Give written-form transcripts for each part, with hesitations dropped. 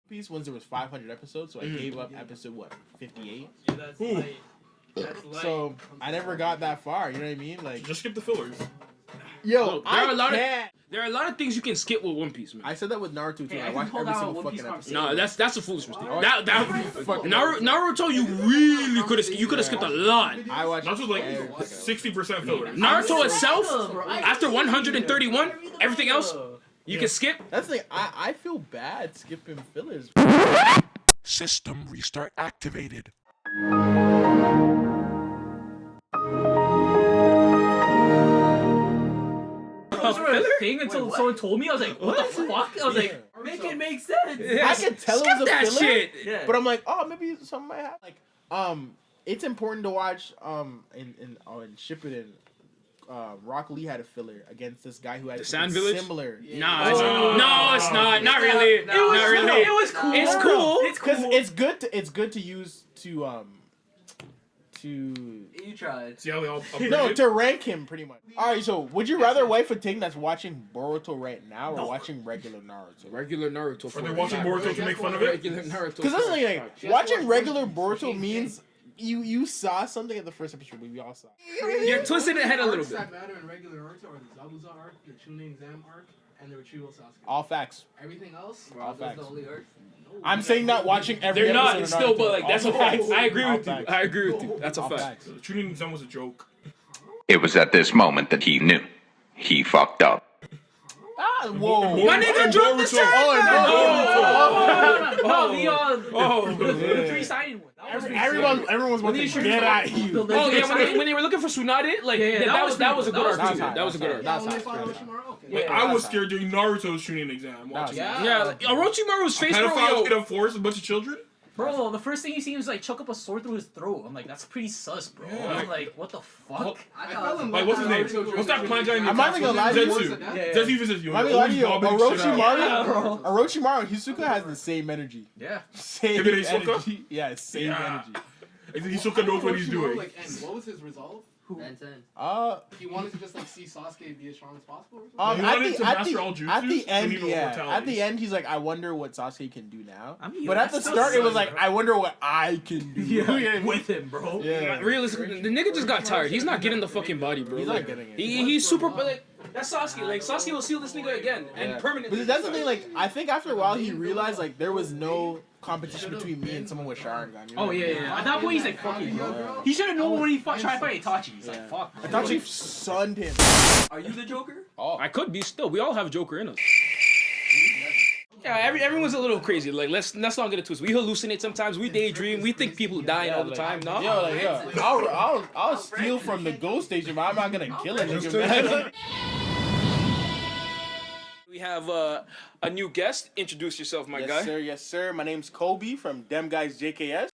Piece once there was 500 episodes, so I gave up episode 58. Yeah, that's light. That's light. So I never got that far. You know what I mean? Like, just skip the fillers. Yo, Look, there are a lot of things you can skip with One Piece, man. I said that with Naruto too. Hey, I watched every single fucking episode. No, that's a foolish mistake. Oh, Naruto, you really could have skipped a lot. I watched Naruto's like 60% fillers. Naruto itself, after 131, everything else you can skip. That's the thing. I feel bad skipping fillers. System restart activated. Thing until someone told me, I was like, what the fuck? I was like, make it make sense. I could tell Skip it was a that filler, shit. Yeah. but I'm like, oh, maybe something might happen. Like, it's important to watch. In Shippuden, Rock Lee had a filler against this guy who had The Sand Village? similar. Nah, no, it's not. Not really. Not really. It was cool. It's cool. It's cool. Because it's good to use to You tried. See how they all no, to rank him pretty much. Alright, so would you rather wife a thing that's watching Boruto right now or watching regular Naruto? Regular Naruto. Are they watching Boruto to make fun of it? Regular Naruto. Because that's the thing, like, watching regular Boruto means you saw something at the first episode, but we all saw. You're twisting it head a little bit. That matter in regular Naruto are the Zabuza arc, the Chunin exam arc, and the retrieval Sasuke. All facts. Everything else, All facts. the only arc. I'm saying not watching every They're not. episode It's of still, Naruto. but like that's a All fact. facts. I agree All with you. facts. I agree with you. That's a All fact. facts. Tuning exam was a joke. It was at this moment that he knew. He fucked up. Ah, whoa. My nigga dropped the shirt. The three-sided one. Everyone's wanting to get at you. Oh yeah, when they were looking for Tsunade, like that was a good arc. That's too. That was a good arc. That's Only hot. find Orochimaru? Okay. Wait, I was scared during Naruto's tuning exam. Watching Yeah. Yeah, like, Orochimaru's face, bro. pedophiles Yo, gonna force a bunch of children? Bro, the first thing you see was like chuck up a sword through his throat. I'm like, that's pretty sus, bro. Yeah. I'm like, what the fuck? I fell in Like, love what's his with name? Naruto What's that during plant the guy named I'm not even gonna lie to you. Zetsu. Yeah. Zetsu is you. Might be lying to you. Orochimaru, Yeah, bro. Orochimaru and Hisoka has the same energy. Yeah. Same Him and Hisoka? energy. Yeah, same Yeah. energy. Hisoka knows what he's doing. Like, and what was his resolve? He wanted to just like see Sasuke be as strong as possible. Or something? He wanted to master all jutsus at the and end, need yeah. immortality. At the end, he's like, I wonder what Sasuke can do now. I mean, But at the that's start, still it was sus, like, bro. I wonder what I can do. You know what I mean? With him, bro. Yeah. Realistically, the nigga just got tired. He's not getting the fucking body, bro. He's Like, not getting it. He's super. But like, that's Sasuke. Like Sasuke will seal this nigga again and permanently. But that's the thing, like, I think after a while he realized, like, there was no competition between me and someone with Sharingan. You know Oh, what I yeah, mean? yeah. At that point, he's like, fuck it, bro. He should have known when he tried to fight Itachi. He's like, fuck, bro. Itachi sunned him. Are you the Joker? Oh. I could be still. We all have Joker in us. Yeah, everyone's a little crazy. Like let's not get it twisted. We hallucinate sometimes. We daydream. We think people dying all the time. No. I'll steal from the ghost station, but I'm not gonna kill a nigga, man. We have a new guest. Introduce yourself, my guy. Yes, sir. My name's Kobe from Dem Guys JKS.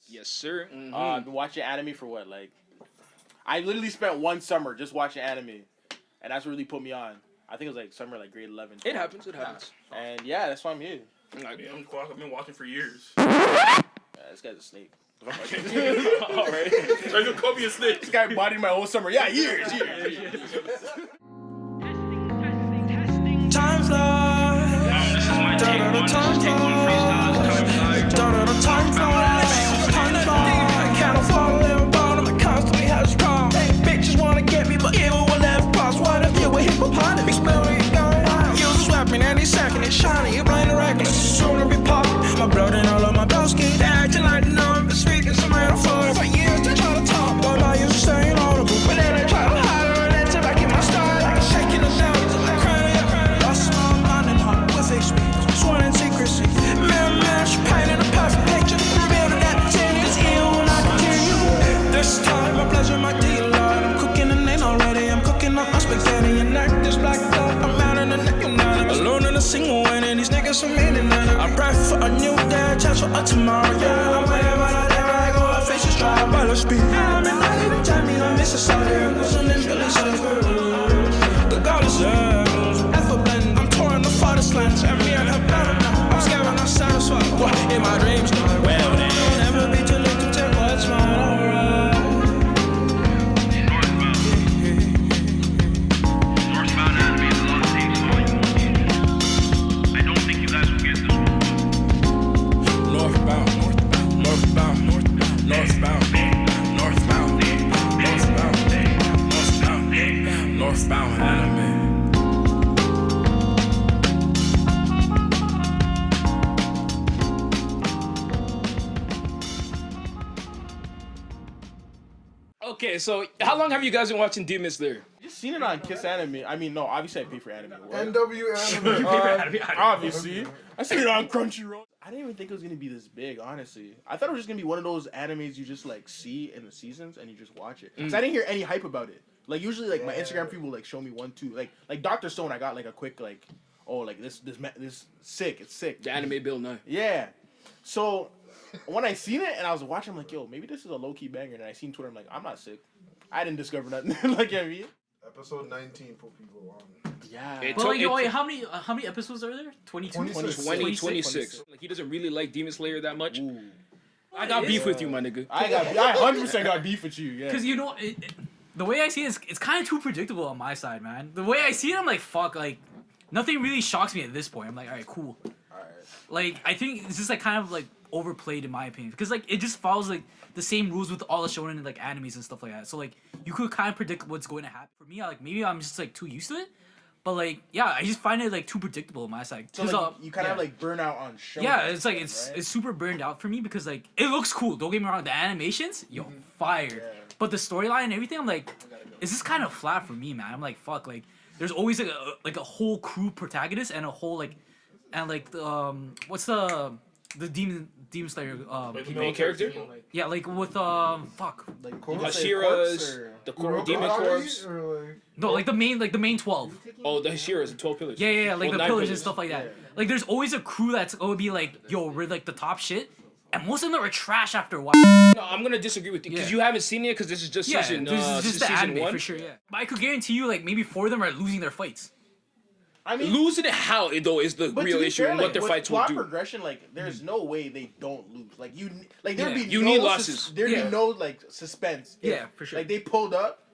Yes, sir. Mhm. I've been watching anime for what, like, I literally spent one summer just watching anime, and that's what really put me on. I think it was like summer, like grade 11. It happens. It happens. And yeah, that's why I'm here. I've been watching for years. Yeah, this guy's a snake. Alright. So I could call me a snake. This guy bodied my whole summer. Yeah, years. Time flies. Time flies. Time flies. I can't afford to live about them. I constantly have to call. Bitches wanna get me, but evil will never pass. What if you were hippopotamus? You just rapping any second, it's shiny. You blame the record, it's soon to be popped. My blood and all of my broski, they acting like no, I'm speaking some metaphor. For years they try to talk, but I used to stay inaudible. But then they try to hide her and then back in my style, like a shaking the down. Lost my mind and heart with experience, sworn in secrecy. Man, she painted a perfect picture. Revealed that the 10 years ill when I continue. This time my pleasure, my deal, Lord. I'm cooking and ain't already. I'm cooking up my spaghetti and neck this black dog. I'm out in the neck, you know. Alone in a single win, and these niggas are meaning that. I pray for a new day, chance for a tomorrow. Yeah, I'm wherever I go, I face is dry, but I speak. I've been lying to tell me I'm necessary. Cause I'm in Billy the God is effort blend. I'm touring the farthest lands, and me and her better now. I'm scared when I'm satisfied. What in my dreams? Well, then I'll never be too late to take what's mine. Alright. now an anime. Okay, so how long have you guys been watching Demonslayer? Just seen it on Kiss Anime. I mean, no, obviously I pay for anime. NW Anime. Obviously, I seen it on Crunchyroll. I didn't even think it was gonna be this big, honestly. I thought it was just gonna be one of those animes you just like see in the seasons and you just watch it. Cause I didn't hear any hype about it. Like usually, like my Instagram people like show me 1, 2, like Dr. Stone. I got like a quick like, oh like this sick. It's sick. The anime Bill 9. Yeah. So when I seen it and I was watching, I'm like, yo, maybe this is a low key banger. And I seen Twitter, I'm like, I'm not sick. I didn't discover nothing. Like, I mean, Episode 19 put people on. yeah. But like, wait, how many episodes are there? 22? 26. Like he doesn't really like Demon Slayer that much. Ooh. I got beef with you, my nigga. I 100% got beef with you. Yeah. Because you know, the way I see it, it's kind of too predictable on my side, man. The way I see it, I'm like, fuck, like nothing really shocks me at this point. I'm like, all right, cool. Like I think it's just like kind of like overplayed in my opinion because like it just follows like the same rules with all the shonen like animes and stuff like that. So like you could kind of predict what's going to happen. For me, like maybe I'm just like too used to it, but like yeah, I just find it like too predictable on my side. So like, you kind of like burn out on shows. Yeah, it's like it's super burned out for me because like it looks cool. Don't get me wrong, the animations, yo, fire. Yeah. But the storyline and everything, I'm like, it's just kind of flat for me, man. I'm like, fuck, like there's always like a whole crew protagonist and a whole like and like what's the Demon Slayer Like the main character? yeah, like with fuck like Hashira's the Demon Corpse. no like the main 12. Oh, the Hashira's the 12 pillars. Yeah, like Well, the 9 pillars and stuff like that. Like there's always a crew that's gonna be like, yo, we're like the top shit, and most of them are trash after a while. No, I'm gonna disagree with you because you haven't seen it because this is just Yeah, season. this is just the season anime 1 for sure. Yeah, but I could guarantee you, like maybe 4 of them are losing their fights. I mean, Losing it how though is the but real to be issue fair, and like, what their with fights will plot do. progression, like there's no way they don't lose. Like there'd be You no need losses. There'd Yeah. be no like suspense. if, Yeah, for sure. Like they pulled up,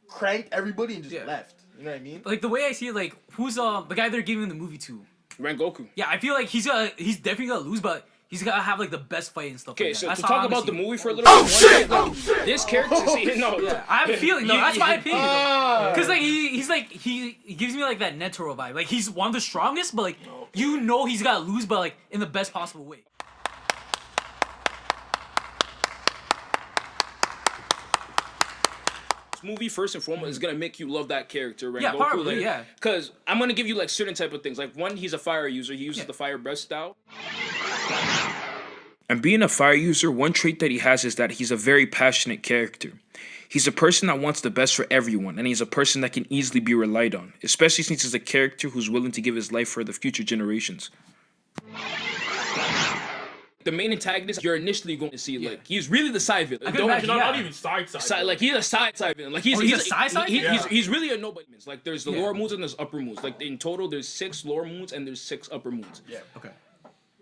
cranked everybody, and just Yeah. left. You know what I mean? Like the way I see it, like who's the guy they're giving the movie to? Rengoku. Yeah, I feel like he's definitely gonna lose, but he's gotta have like the best fight and stuff. Okay, like that. so That's to how talk I'm about the gonna see movie for a little bit, like, this character, Yeah, I have a feeling. No, that's my opinion. Ah. Because like he's like he gives me like that Netero vibe. Like he's one of the strongest, but like you know he's gotta lose, but like in the best possible way. This movie first and foremost is gonna make you love that character, Rengoku. Yeah, probably, like, yeah. Because I'm gonna give you like certain type of things. Like one, he's a fire user. He uses the fire breath style. And being a fire user, one trait that he has is that he's a very passionate character. He's a person that wants the best for everyone, and he's a person that can easily be relied on, especially since he's a character who's willing to give his life for the future generations. The main antagonist, you're initially going to see, like, he's really the side villain. I can imagine, Not even side. Like, he's a side villain. Like, he's a side? He's really a nobody. Like, there's the lower moons and there's upper moons. Like, in total, there's 6 lower moons and there's 6 upper moons. Yeah. Okay.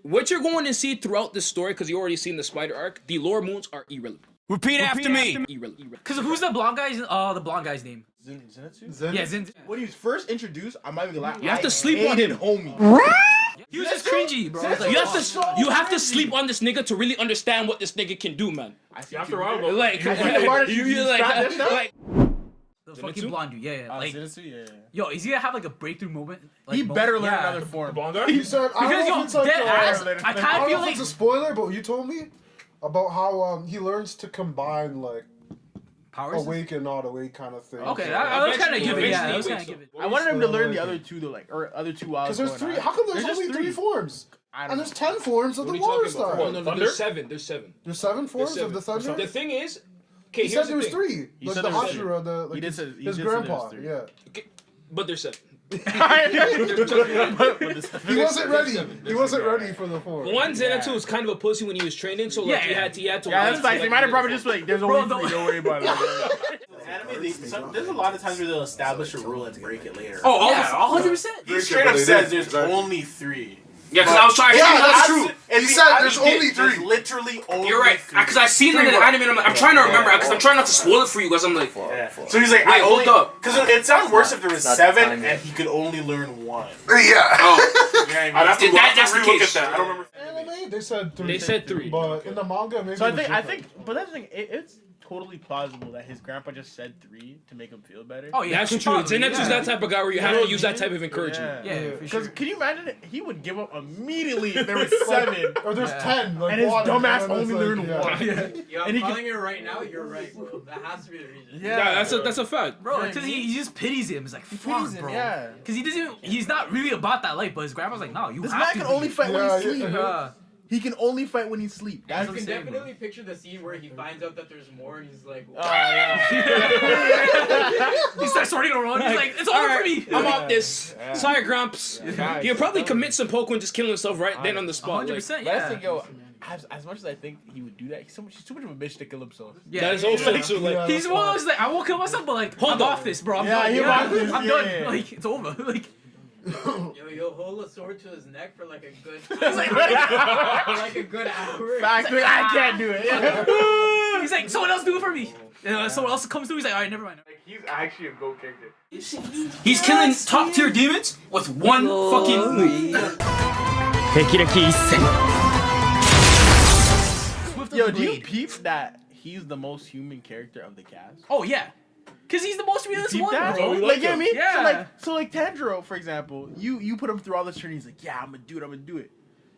What you're going to see throughout this story, because you already seen the spider arc, the lower moons are irrelevant. Repeat after me. Irrelevant. Because who's the blonde guy's name? Zenitsu? Yeah, Zen. When he was first introduced, I'm not even gonna lie. You have I to sleep on hated him. homie. He was just cringy, bro. Like, You have to sleep on this nigga to really understand what this nigga can do, man. After a while, bro. Like, you like, the fucking blonde dude. Yeah. Like, Zenitsu, yeah. yo, is he gonna have like a breakthrough moment? Like, He better learn Yeah. another form. Bonga? He said, I Because don't know yo, if it's like dead ass, I I kind don't of know feel if like it's a spoiler, but you told me about how he learns to combine like powers. awake and not awake kind of thing. Okay, that was kind of given. Yeah, that was kind of Eventually, given. I wanted him to learn the other two, though, like, or other two wild. Because there's 3. How come there's only 3 forms? I don't And know. there's 10 forms of What the are you water talking about? style. No, Thunder? there's 7. There's 7. There's 7 forms There's of the 7. thunder. The thing is, okay, He here's said there the was thing. 3. He Like said the there was Hashira, the He like did say- he his did say there was grandpa. 3. Yeah. But there's 7. He wasn't ready. He wasn't ready for the 4. One Zenitsu was kind of a pussy when he was training, so like he had to. Yeah, wait that's like, till, they might have probably just like, there's Bro, only 3, don't worry about it. Anime, there's a lot of times where they'll establish a rule and break it later. Oh, Yeah, 100%. He straight up says there's only 3. Yeah, because I was trying to Yeah, that's Abs- true. and He the said anime there's only did. There's 3. literally only You're right, 3. because I seen it in the anime and I'm trying to remember, because I'm trying not to spoil it for you, because I'm like, Yeah. So he's like, Wait, I only, hold up. because it sounds worse if there was not 7 time yet. and he could only learn 1. Yeah. oh, You know what I mean? That's the case. I don't remember. Anime, they said 3. They said 3. But in the manga, maybe. So it was I different. think, but that's the thing. It's totally plausible that his grandpa just said 3 to make him feel better. Oh yeah, That's true. Zenitsu's that type of guy where you have to use that type of encouragement. Yeah, for Because sure. can you imagine it? He would give up immediately if there was 7. Or there's 10. Like, And his water, dumbass and then it's only learned yeah. 1. Yo, And I'm he calling it right now. You're right, bro. That has to be the reason. Yeah, that's a fact. Bro, because he just pities him. He's like, fuck, pities him, bro. yeah. Because he's not really about that life, but his grandma's like, no, you This have man to can be. only fight when he sleeps. Yeah. He can only fight when he sleeps. I That's can the same. definitely picture the scene where he finds out that there's more and he's like, Oh yeah. He starts starting to run. He's like, it's over for me. I'm off this. Sorry, Grumps. Yeah. He'll probably commit some poke and just kill himself right then on the spot. 100%, Like, But I yeah. think, yo, as much as I think he would do that, he's too much of a bitch to kill himself. Yeah. that is also true. Like, He's one of those like, I won't kill myself, but like, Hold I'm on. off this, bro. I'm Yeah, done. he off this, I'm yeah, done. yeah. Like, it's over. Like, yo, hold a sword to his neck for like a good, like, for like a good hour. Fact, like, I can't do it. he's like, someone else do it for me. And someone else comes through. He's like, all right, never mind. He's actually a GOAT character. He's killing top tier demons with one fucking move. Yo, do you peep that he's the most human character of the cast? Oh yeah, because he's the most realistic Peep one, that? bro. Like, you know what I mean? Yeah. So like Tanjiro, for example, you put him through all this training, he's like, yeah, I'm gonna do it.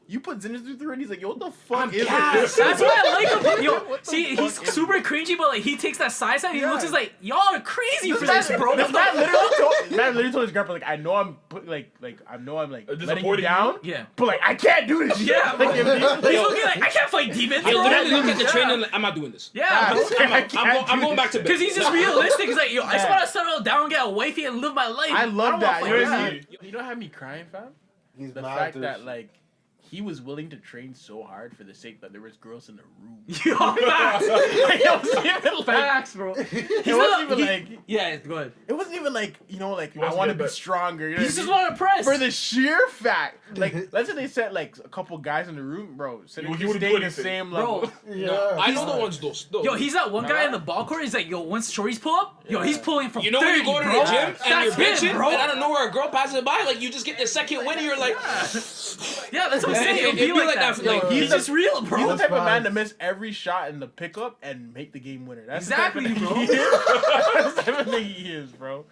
You put Zenitsu through it, he's like, yo, what the fuck is Yes, this? that's what I like about him. Yo, What the see, fuck he's is super cringy, but like he takes that side step. He Yeah. looks just like y'all are crazy for this, bro. This man literally told his grandpa, like, I know I'm letting you Disappointing down, Yeah. but like I can't do this shit. Yeah, Like, bro. He's looking like I can't fight demons, he'll bro. literally look at the trainer like, I'm not doing this. Yeah, bro. I'm going back to bed. Because he's just realistic. He's like, yo, I just Yeah. want to settle down, get a wifey, and live my life. I love don't that. wanna You know fight what I this. mean? You don't have me crying, fam. He's The mad fact at that this. like he was willing to train so hard for the sake that there was girls in the room. Yo, facts. It wasn't even like, Facts, bro. it wasn't even like Yeah, go ahead. it wasn't even like, you know, like I wants to want to get be back. stronger. You know He what I just mean? want to press. For the sheer fact, like let's say they set like a couple guys in the room, bro, so they He can wouldn't stay do the anything. same Bro, level. Yeah. I know the ones though. yo, he's that one guy in the ball court. He's like, yo, once shorties pull up, yo, he's pulling from You know 30, when you go to bro. the gym and That's you're him, bitching, bro. and out of nowhere a girl passes by, like you just get the second win, and you're like, Yeah, that's what I'm saying. It'd It'll be like that. for, like, He's the- just real, bro. He's the type of fine. man to miss every shot in the pickup and make the game winner. That's Exactly, the type of bro. thing he is. That's the type of thing he is, bro.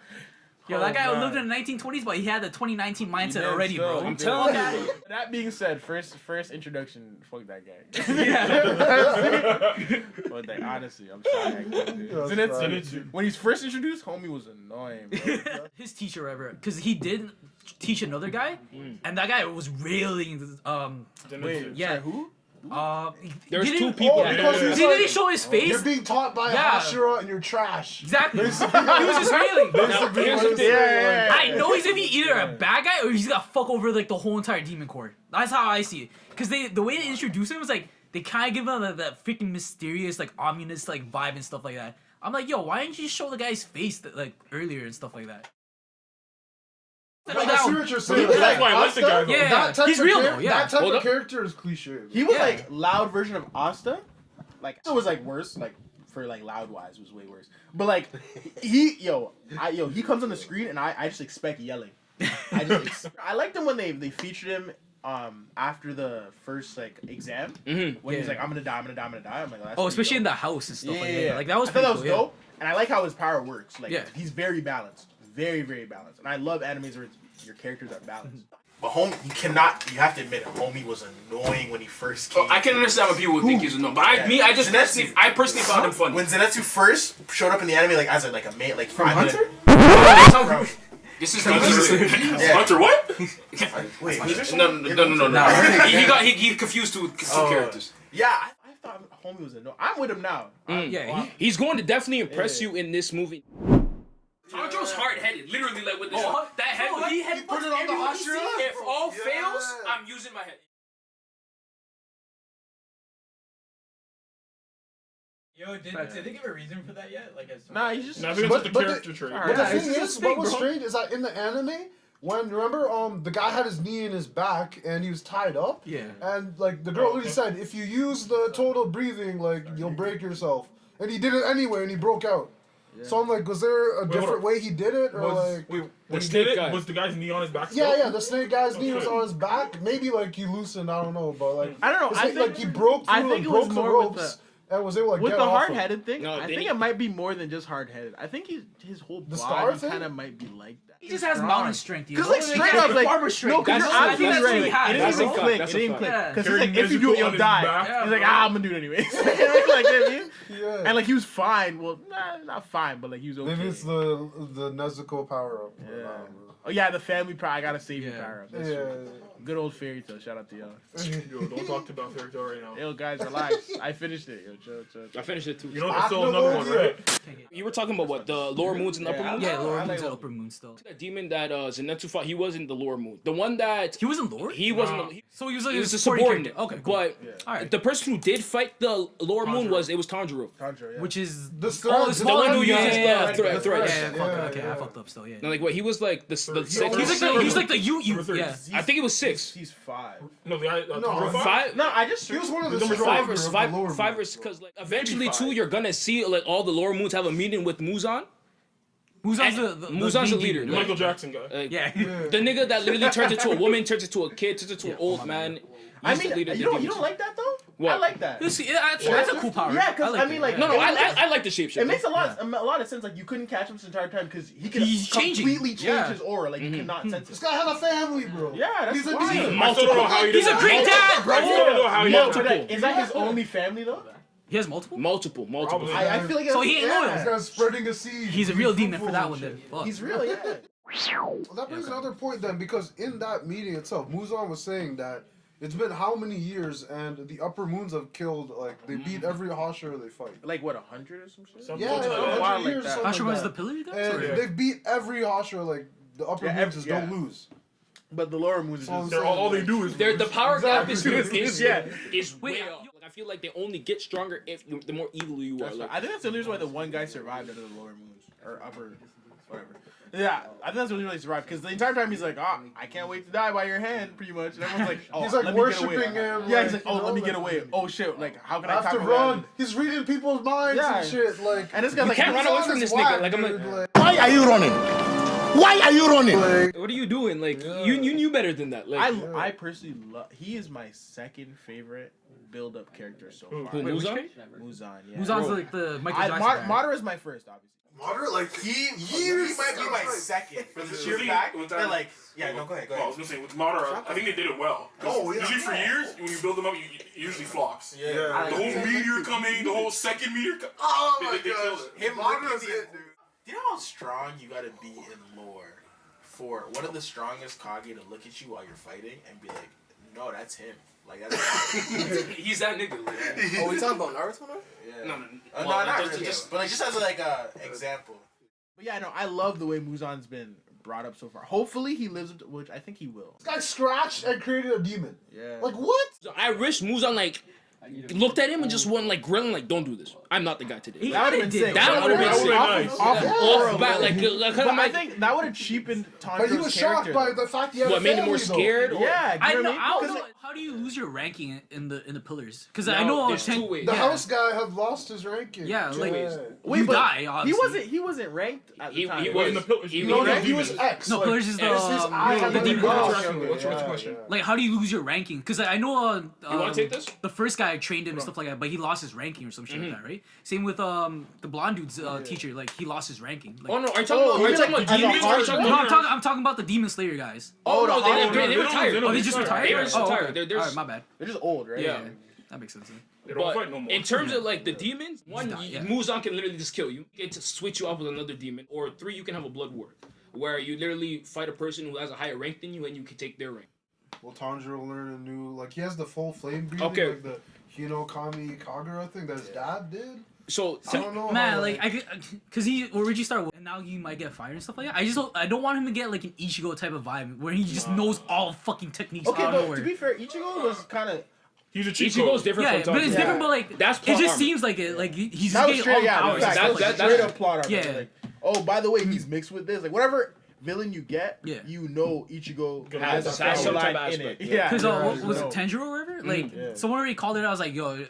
Yo, that guy Oh, lived man. in the 1920s, but he had the 2019 He mindset did already, still. bro. He did. telling you. That being said, first introduction, fuck that guy. Yeah. But like, honestly, I'm sorry. I can't do it. That's Zenitsu, when he's first introduced, homie was annoying, bro. His teacher ever, because he did teach another guy, and that guy was really Wait, yeah. sorry, who? There's he two didn't- people. Oh, because he's He like, didn't show his face. you're being taught by Yeah. a Hashira and you're trash. Exactly. He was just railing. Basically, here's what the it's thing. saying, like, I know he's gonna be either a bad guy or he's gonna fuck over like the whole entire demon court. That's how I see it. Cause the way they introduce him was like they kind of give him that freaking mysterious like ominous like vibe and stuff like that. I'm like, yo, why didn't you show the guy's face like earlier and stuff like that? I see what you're saying. That's why I like the guy, though. Yeah, That type he's of real char- though. Yeah. That type Hold of up. character is cliche. He was Yeah. like loud version of Asta. Like it was like worse, like for like loud wise was way worse. But like he comes on the screen and I just expect yelling. I liked him when they featured him after the first like exam when he's Yeah. like I'm gonna die. I'm like, that's Oh, pretty especially in dope. the house and stuff Yeah, like yeah, that. yeah. Like that was I thought pretty that was cool, dope, and I like how his power works. Like Yeah. he's very balanced, very balanced, and I love animes where your characters are balanced. But homie, you have to admit it, homie was annoying when he first came. I can understand what people would think he's annoying, but I personally found him funny. When Zenitsu first showed up in the anime, like as a mate, like From Hunter? This is Yeah. Hunter, what? Wait, was there No. Nah. He confused two characters. Yeah, I thought homie was annoying. I'm with him now. Yeah, He's going to definitely impress Yeah. you in this movie. Tanjiro's hard-headed, literally, like with the that head. he put it on the Hashira? If all Yeah. fails, I'm using my head. Yo, did they give a reason for that yet? Like, Nah, he's just. Nah, I think But- it's just a but character trait. Alright. But the Yeah, thing it's is, just what big, was bro. strange is that in the anime, when remember the guy had his knee in his back and he was tied up. Yeah. And like the girl literally said, if you use the total breathing, like you'll break yourself. And he did it anyway, and he broke out. So I'm like, was there a different way he did it, or like? The snake guy. Was the guy's knee on his back? Yeah, the snake guy's knee was on his back. Maybe like he loosened. I don't know, but like I don't know. I think like he broke through. I think and it broke was the more ropes and was able to with get the off hard-headed thing. No, I think it might be more than just hard-headed. I think his whole star body thing? kind of might be like that. He just has mountain strength, you know? Because like straight up, like farmer strength. no, because That's you're I think that's what he right. has. It That's didn't a even fact. click. That's It a didn't fact. click. Because Carrying he's like, if you do it, musical you'll on his die. back. He's like, I'm gonna do it anyways. Like, you know what I mean? Yeah. And like he was fine. Well, not fine, but like he was okay. Maybe it's the Nezuko power up. Yeah. Oh yeah, the family power. I gotta save your power up. That's Yeah. true. Good old fairy tale. Shout out to y'all. Yo, don't talk about fairy tale right now. Yo, guys, relax. I finished it. Yo, chill. I finished it too. You know there's still another one, right? You were talking about what, the lower moons and upper moons? Yeah, lower I moons like and upper moons still. That demon that Zenitsu fought, he wasn't the lower moon. The one that He wasn't Lord? he wasn't. So he was like He was a supporting subordinate. character. Okay, cool. But Alright. the person who did fight the lower moon was Tanjiro, Tanjiro. yeah. Which is The oh, star. the The one who yeah, uses yeah, the yeah, thread. Yeah, fuck, okay, yeah. I fucked up still, yeah. No, like what he was like the second. He's like the you, yeah. I think it was 6. He's 5. No, the guy. No, 5. No, I just He was one of the Number stronger of the lower Five, moons. because like eventually too, you're gonna see like all the lower moons have a meeting with Muzan. Muzan's And the Muzan's the main leader. demon. Michael Jackson guy. Like, Yeah. the nigga that literally turns into a woman, turns into a kid, turns into an old man. I He's the mean, leader of the you demons. don't like that though? What? I like that. That's a cool power. Yeah, 'cause, like I mean, it, like, yeah. No, I like the shapeshifter. It makes a lot of sense. Like you couldn't catch him this entire time because he could He's changing. completely change Yeah. his aura. Like you could not sense This it. guy had a family, bro. Yeah, that's He's a why. demon. I still don't know how he did He's a that. great dad, bro. I still don't know how he did Multiple. that. Is that his only family though? He has multiple? multiple. Probably. I feel like So he ain't loyal. This guy's spreading a seed. He's a real demon for that one then. Fuck. He's real, yeah. Well, that brings another point then, because in that meeting itself, Muzan was saying that it's been how many years, and the upper moons have killed, like, they beat every Hashira they fight. Like what, 100 or some shit? Something Yeah, like that. 100 Wild like years, that. something Hashira like was the that. pillar guys? And or- they've beat every Hashira, like, the upper moons just don't lose. But the lower moons So are just... They're all they do is. The power gap is Exactly. is Yeah. is Wait, way up. Like, I feel like they only get stronger if the more evil you are. That's right. Like, I think that's the only reason why the one guy survived out of the lower moons. Or upper... Whatever. Yeah, I think that's the only reason he survived. Because the entire time he's like, I can't wait to die by your hand, pretty much. And everyone's like, oh, He's like let me get away. worshiping him, Yeah, like, he's like, oh, you know, let me get like- away. Oh, shit, like, how can I I have to talk run. He's reading people's minds Yeah. and shit, like... And this guy's like, can't run away from this nigga. Like, I'm like, Why are you running? Why are you running? Like, what are you doing? Like, you knew better than that. Like, I personally love... He is my second favorite build-up character so far. Who, Muzan? Muzan, yeah. Muzan's like the Michael Jackson guy. Madara is my first, obviously. Moderate, like, He might be my second for the sheer thing fact with that that- like no go ahead. Oh, I was gonna say with Madara, I think they did it well. 'Cause Oh, yeah. Usually for years, when you build them up, you usually flops. Yeah. The whole meteor coming, the whole second meteor. oh They my killed gosh. it. Him Madara's looking it, dude. Do you know how strong you gotta be in lore for one of the strongest Kage to look at you while you're fighting and be like, no, that's him. Like that's he's that nigga. Like, Oh, we talking about Naruto now? yeah. No, No, well, not just- really. just- But like just as like a example. But yeah, no, I love the way Muzan's been brought up so far. Hopefully he lives up to, which I think he will. This guy scratched and created a demon. Yeah. Like, what? I wish Muzan like looked at him and just went like grilling like, don't do this. I'm not the guy today. He That would have kinda been did. sick. That would've been Off- sick. off- off- Yeah. Off bat, like But I like, think that would have cheapened Tanjiro's But he was shocked character, by though. the fact he had what a made him family, more though. scared? Or, Yeah, I you know. know I what I don't mean? know. How do you lose your ranking in the pillars? Because No, I know there's two ways. The yeah. house guy had lost his ranking. Yeah, like Wait, you but die. Obviously. He wasn't ranked at the time. he Well, in the pillars, he you No, know no, that he was demon. X. No, like, pillars is the eye had the a demon. demon. What's your question? Like, how do you lose your ranking? Because I know You want to take this? the first guy trained him and stuff like that, but he lost his ranking or some shit like that, right? Same with the blonde dude's teacher. Like, he lost his ranking. Like, Oh no, are you talking about demons? Or are you talking no, about? I'm talking about the Demonslayer guys. Oh no, they no, retired. no, Oh, they just retired. They just Oh, retired. okay. They're Alright, my bad. They're just old, right? Yeah. That makes sense. They don't But fight no more. in terms of like the demons, one, die, yeah. Muzan can literally just kill you. You get to switch you off with another demon, or 3, you can have a blood war, where you literally fight a person who has a higher rank than you, and you can take their rank. Will Tanjiro learn a new, like, he has the full flame breathing, Okay. like the Hinokami Kagura thing that his dad did? So I don't know. Man, how, like cause he originally started, and now he might get fired and stuff like that. I don't want him to get like an Ichigo type of vibe where he just knows all fucking techniques Okay, out of but nowhere. to be fair, Ichigo was kind of... He's a cheat Ichigo's code. different Yeah, from but it's Tanjiro. different. But like, That's it plot just armor. seems like it. Like he's That just was getting straight, all yeah, powers. in fact, That's- like that's- straight up plot armor. Yeah. Like, oh, by the way, he's mixed with this. Like, whatever villain you get, Yeah. you know Ichigo Has has a some family type line of in it. aspect, Yeah. Because you what was know. it, Tanjiro or whatever? Like yeah. someone already called it. I was like, yo,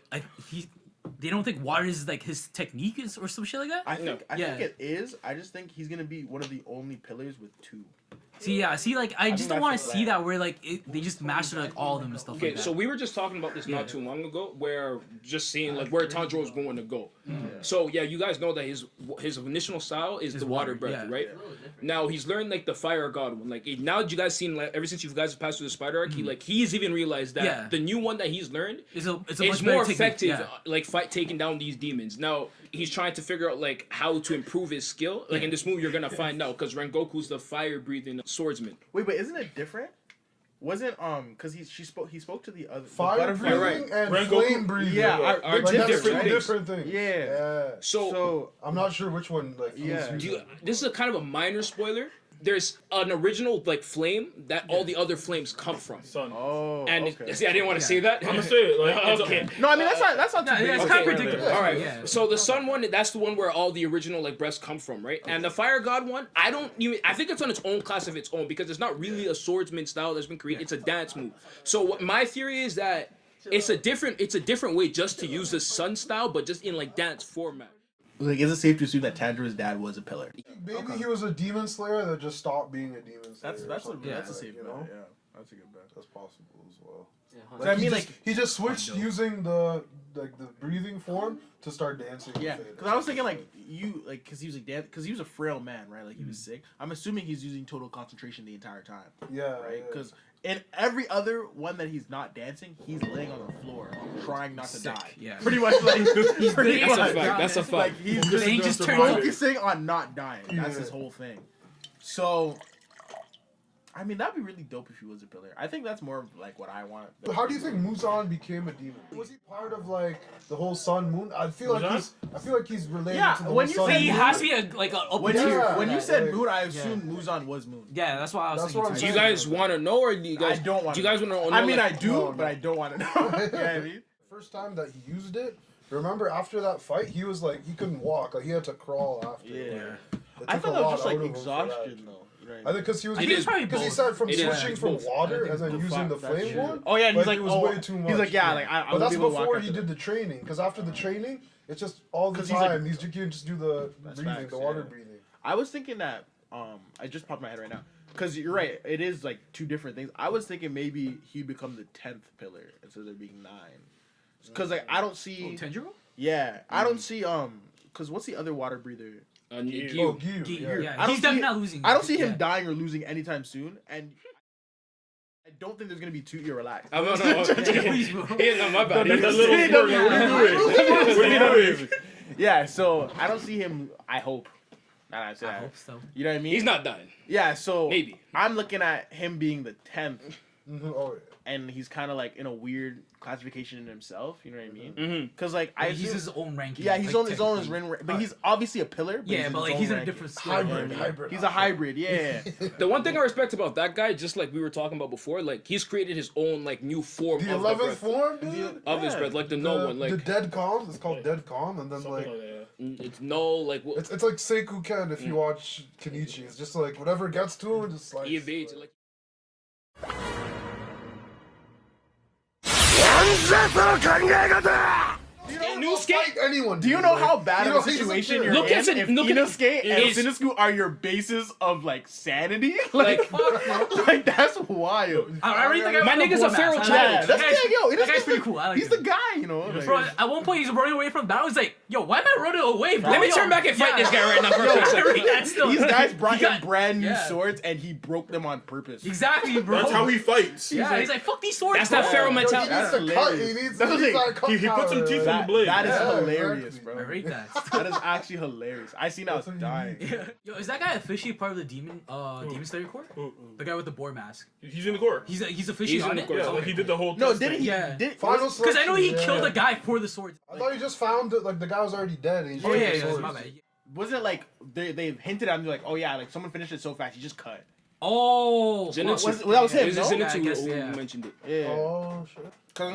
they don't think water is like his technique or some shit like that. I think it is. I just think he's gonna be one of the only pillars with 2. See, like I just think don't want to that's the see plan. that where like they just mastered like all of them and stuff Okay, like that. so we were just talking about this not too long ago, where just seeing like where Tanjiro was going to go. So yeah, you guys know that his initial style is the water breath, right? Now he's learned like the fire god one. Like now that you guys seen like ever since you guys have passed through the spider arc, he's even realized that the new one that he's learned it's is more effective, like taking down these demons. Now he's trying to figure out like how to improve his skill. Like in this movie, you're gonna find out because Rengoku's the fire breathing swordsman. Wait, but isn't it different? Wasn't because he spoke to the other Fire breathing and flame breathing. Yeah, are like, two that's different things. Yeah. So I'm not sure which one. Like, this is a kind of a minor spoiler. There's an original like flame that all the other flames come from. Sun. Oh, And okay. see, I didn't want to say that. I'm gonna say it. Like, Okay. No, I mean that's not too big. it's Okay. kind of predictable. All right. Yeah. So the sun one, that's the one where all the original like breaths come from, right? And the fire god one, I think it's on its own class of its own because it's not really a swordsman style that's been created. It's a dance move. So what my theory is that it's a different way just to use the sun style, but just in like dance format. Like, is it safe to assume that Tanjiro's dad was a pillar? Maybe he was a demon slayer that just stopped being a demon slayer. That's a safe you bet. know? Yeah, that's a good bet. That's possible as well. So I mean, he just switched using the breathing form to start dancing. Yeah, because I was thinking because he was because he was a frail man, right? Like he was sick. I'm assuming he's using total concentration the entire time. Yeah, right. Because in every other one that he's not dancing, he's laying on the floor trying not to die. Yeah, pretty much like That's a fact. That's a fact. Like he's just focusing on not dying. That's his whole thing. So. I mean, that'd be really dope if he was a pillar. I think that's more of like what I want. But how do you think Muzan became a demon? Was he part of like the whole sun moon? I feel like he's related to the when whole you sun say he moon. has to be like an upper tier. When you said moon, I assumed Muzan was moon. Yeah, that's why I was thinking. Do you guys want to know, or do you guys? I don't want. Do you guys want to know? I mean, like, I do, but I don't want to know. You know what I mean? First time that he used it, remember after that fight, he was like he couldn't walk, like he had to crawl after. Yeah. It I took thought a that lot was just like out of him for that. exhaustion though. Right. I think because he both. said from It is switching from both. water and then using the flame one. Oh yeah, and he's like, it was way too much. He's like, yeah, like I But that's was able to walk before after he that. did the training. Because after the training, it's just all the 'Cause he's like- time. You can just do the breathing, facts, the water yeah. breathing. I was thinking that I just popped my head right now because you're right. It is like two different things. I was thinking maybe he'd become the 10th pillar instead of there being 9. Because like I don't see. Tanjiro? Yeah, I don't see because what's the other water breather? Gyu. Yeah, I don't he's see- definitely not losing. I don't see him Yeah. dying or losing anytime soon, and I don't think there's gonna be 2 year relax. No. Please, bro. Yeah, no, my bad. That's a little sport. What are you doing? Yeah, so I don't see him. I hope. Not I say I that. hope so. You know what I mean? He's not dying. Yeah, so Maybe. I'm looking at him being the 10th, Oh, yeah. and he's kind of like in a weird classification in himself. You know what I mean? Mm-hmm. Because like He's assume- his own ranking. Yeah, he's like, on his own technically. but he's obviously a pillar. But Yeah, he's but like his he's own in a ranking. different scale. Hybrid. He's a hybrid. Yeah. The one thing I respect about that guy, just like we were talking about before, like he's created his own like new form The of 11th breath. form, dude? Of his breath, like the no one, The like dead calm. It's called dead calm, and then Something like like that. it's no like it's like Seiku Ken if you watch Kenichi. It's just like whatever gets to him, just like he evades it, like. Fight anyone. Do you know how bad of a he's situation you're Look in at it- if look at- Inosuke and is- Sinisku are your bases of like sanity? Like, Like that's wild. I already think My nigga's a feral Yeah, child. that's guy's- yo. that guy's pretty cool. I like He's him. the guy, you know. Like, Bro, at one point he's running away from battle. He's like, "Yo, why am I running away, bro? Let me Yo, turn back and fight this guy right now for a Yo, quick I second. read that still. these guys brought He him got- brand new yeah. swords and he broke them on purpose. Exactly, bro. That's how he fights. Yeah, he's like, "Fuck these swords." That's that bro." feral Yo, he mentality. needs to cut. He needs That's the thing. that cut He put some power, teeth in man. the blade. That is Yeah, hilarious, exactly. I bro. rate that. That is actually hilarious. I seen I was dying. Yo, is that guy officially part of the Demon Slayer Corps? The guy with the boar mask. He's in the core. He's officially He's in on the it. Corps. Yeah, like he did the whole. No, test did thing. he? Yeah. Did Final Because I know he selection, killed yeah. a guy for the swords. I thought he just found it. Like the guy was already dead. And he Oh just yeah, took the yeah, swords. my bad. wasn't it like they hinted at him like, oh yeah, like someone finished it so fast, he just cut. Oh, Zenitsu. that was him, It was no? Zenitsu Yeah, I guess, who yeah. mentioned it. Yeah. Oh shit.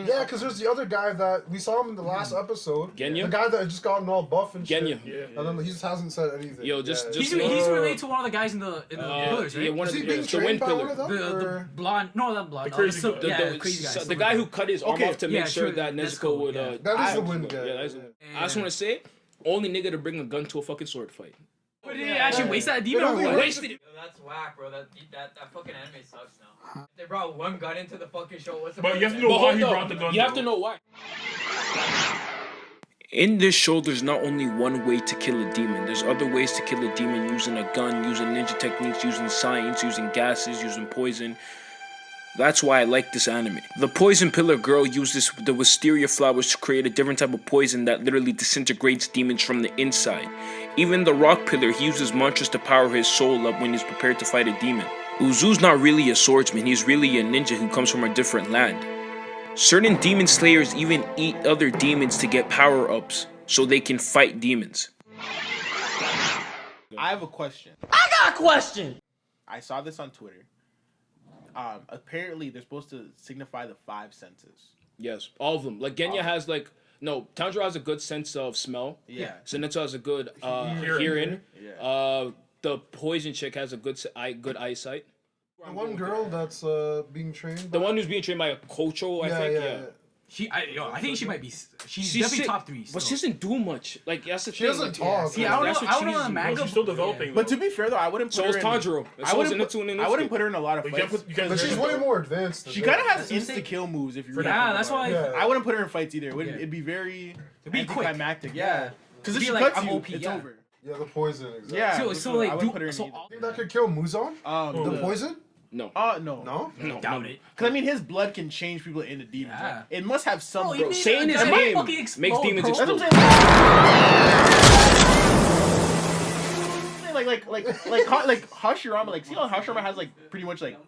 Yeah, because there's the other guy that we saw him in the last episode. Genya? The guy that had just gotten all buff and shit. Genya. Yeah. And then he just hasn't said anything. Yo, just He's related to one of the guys in the pillars, right? Yeah, one Is of he the, being the trained wind by one pillar. of them? The or- blonde, no, not blonde. The crazy guy. the crazy guy. The guy who cut his arm off to Yeah, make sure true. that That's Nezuko cool, would. yeah. That is the wind guy. Yeah, that's Yeah. I just want to say, only nigga to bring a gun to a fucking sword fight. But did he actually waste that demon? They Or don't what? Wasted it. That's whack, bro. That fucking anime sucks now. They brought one gun into the fucking show. What's the But point you of have to that? know But why hold he up. brought the gun. You have to know why. In this show, there's not only one way to kill a demon. There's other ways to kill a demon using a gun, using ninja techniques, using science, using gases, using poison. That's why I like this anime. The poison pillar girl uses the wisteria flowers to create a different type of poison that literally disintegrates demons from the inside. Even the rock pillar, he uses mantras to power his soul up when he's prepared to fight a demon. Uzu's not really a swordsman, he's really a ninja who comes from a different land. Certain demon slayers even eat other demons to get power-ups so they can fight demons. I have a question. I got a question. I saw this on Twitter. Apparently, they're supposed to signify the 5 senses. Yes, all of them. Like Genya has like no, Tanjiro has a good sense of smell. Yeah. Zenitsu has a good hearing. The poison chick has a good good eyesight. The one girl that's being trained. The one who's being trained by a Kocho, I think. Yeah. I think she might be. She's She's definitely sick, top 3. but she doesn't do much. Like that's the She thing. doesn't like, talk. See, I don't That's know. what I don't know the she's- manga. She's still developing. But to be fair though, I wouldn't put So her is in. Tanjiro. I So is wouldn't, Zenitsu and I wouldn't Inosuke. put her in a lot of You can't fights. put, you guys But she's way more advanced. Than She that. kind of has That's what I'm saying. insta-kill moves if you For really Yeah, think that's about why. it. Yeah. I wouldn't put her in fights either. Yeah. It'd be very be quick. anticlimactic. Yeah. Yeah. Because if Be she like, cuts I'm you, OP, it's yeah. over. Yeah, the poison. Exactly. Yeah. So I like, wouldn't put her in so either. Think that could kill Muzan? The poison? No. No. No. No. doubt it. Because I mean, his blood can change people into demons. Yeah. Right? It must have some. Bro, Bro, even saying his it might name fucking makes explode, demons bro. That's what explode. I'm saying. Like Hashirama, like see how Hashirama has like pretty much like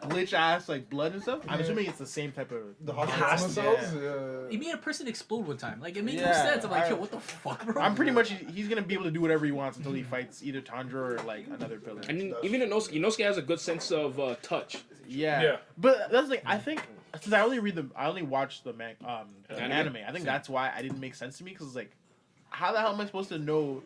glitch ass like blood and stuff. I'm assuming it's the same type of. The Hashirama cells? He made a person explode one time. Like it made no Yeah, sense. I'm like, yo, what the fuck, bro? I'm pretty much he's gonna be able to do whatever he wants until he fights either Tanjiro or like another pillar. And then even Inosuke has a good sense of touch. Yeah. But that's like I think since I only watched the anime. I think that's why I didn't make sense to me because it's like, how the hell am I supposed to know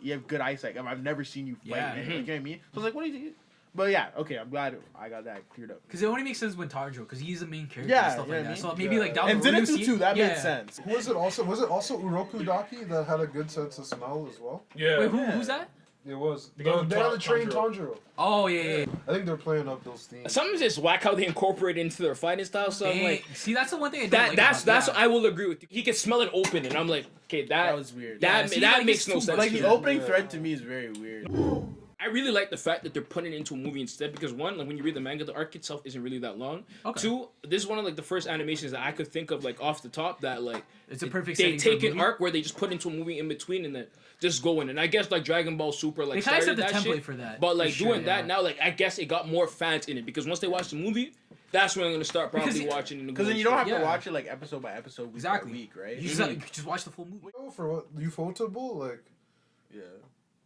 you have good eyesight? I've never seen you fight. Yeah. You know what I mean? So I was like, what do you do? But yeah, okay, I'm glad I got that cleared up. Because it only makes sense when Tanjiro, because he's the main character Yeah, and stuff you know like what I that. mean? So maybe like down And the road, you Zenitsu see- too, that yeah. made sense. Was it also Uroku Daki that had a good sense of smell as well? Yeah. Wait, who's that? It was. The guy who They had taught to train Tanjiro. Tanjiro. Oh yeah. I think they're playing up those themes. Sometimes it's whack how they incorporate it into their fighting style. So I'm Dang. like, See, that's the one thing I don't that like that's about that's that. I will agree with you. He can smell it open, and I'm like, okay, That was weird. That Yeah, see, that like, makes it's no too sense. much. Like to the me. opening thread to me is very weird. I really like the fact that they're putting it into a movie instead because one, like when you read the manga, the arc itself isn't really that long. Okay. Two, this is one of like the first animations that I could think of like off the top that like It's a perfect they setting for a take an movie. arc where they just put into a movie in between and then just go in. And I guess like Dragon Ball Super like They kinda set started the that template shit, for that, but like for sure, doing that yeah. now like I guess it got more fans in it because once they watch the movie, that's when I'm gonna start probably Because- watching it. Because then you don't have Yeah. to watch it like episode by episode, week Exactly. by week, right? You just watch the full movie. For what Ufotable, like Yeah.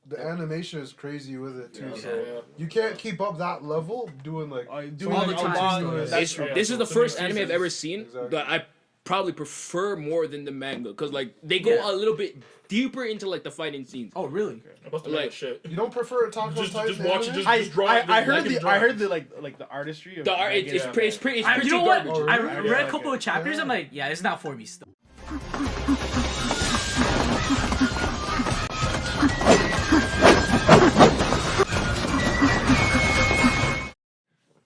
the animation is crazy with it too. Yeah. So you can't keep up that level doing like doing all like the time. a lot- Stories. That's It's, true. this is the So first many anime I've seasons. ever seen Exactly. that I probably prefer more than the manga because like they go Yeah. a little bit deeper into like the fighting scenes. Oh really? I must have Like- made shit. You don't prefer Attack on Just Titan? watch it. anime? Just draw it. I heard like it I heard draws. the like the artistry of The art, Megan. it's pretty You know what? garbage. Oh, I really? read Yeah, a couple okay. of chapters. I'm like, yeah, it's not for me still.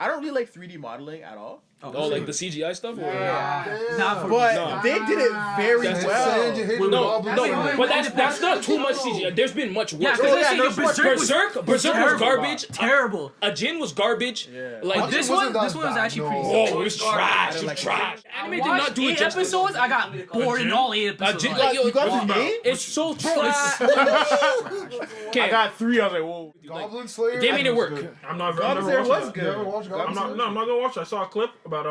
I don't really like 3D modeling at all. Oh, like the CGI stuff? Or? Damn. Not for me. But No. they did it very That's well. You hate No, Goblin no, Slayer. but that's not too much CGI. There's been much worse. Yeah, Oh, because yeah, I there's say much- Berserk was Berserk was terrible. garbage. Terrible. A Jin was garbage. Yeah. Like But This wasn't one that was bad, actually pretty. no. oh, it was trash. It was like trash. Anime did Watched not do it 8 justice. episodes. I got bored in all 8 episodes. Jin- Like, like, yo, You got wow. his name? It's so trash. I Okay, got 3. I was like, whoa. Goblin Slayer. they made it work. I'm not. Goblin I've Slayer never was watched good. that. You ever watch Goblin I'm Slayer? not. No, I'm not gonna watch it. I saw a clip about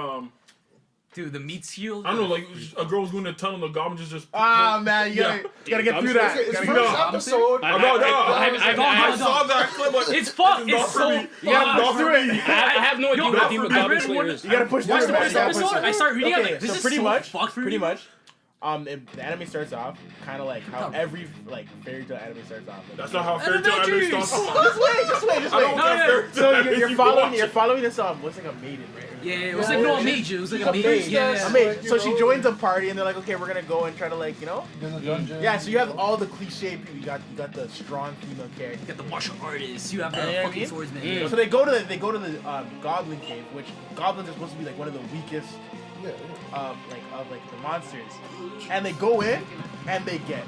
Dude, the meat shield. I don't know, like a girl was going to tunnel, the goblin just. Ah man, you gotta get through that. It's Gotta first get- episode. I saw that clip, but It's fucked. It's so. You gotta push through it. I have no idea Yo, what I Demon read Goblin one- Slayer is. You gotta push through Watch it. the man. first You gotta push episode. through it. I start reading. I'm Okay, like, this so is pretty so much, fucked for me. pretty much. The anime starts off kind of like how every like fairy tale anime starts off. That's not how fairy tale anime starts. Just wait. I don't want that fairy So tale you're anime. following this what's like a maiden, right? Yeah, it was like no mage. It was like a mage. Yeah. A mage. So she joins a party and they're like, okay, we're gonna go and try to like, you know. In the dungeon. Yeah. So you have all the cliche people. You got the strong female character. You got the martial artist. You have the You know what I fucking mean? swordsman. So they go to the goblin cave, which goblins are supposed to be like one of the weakest of the monsters, and they go in and they get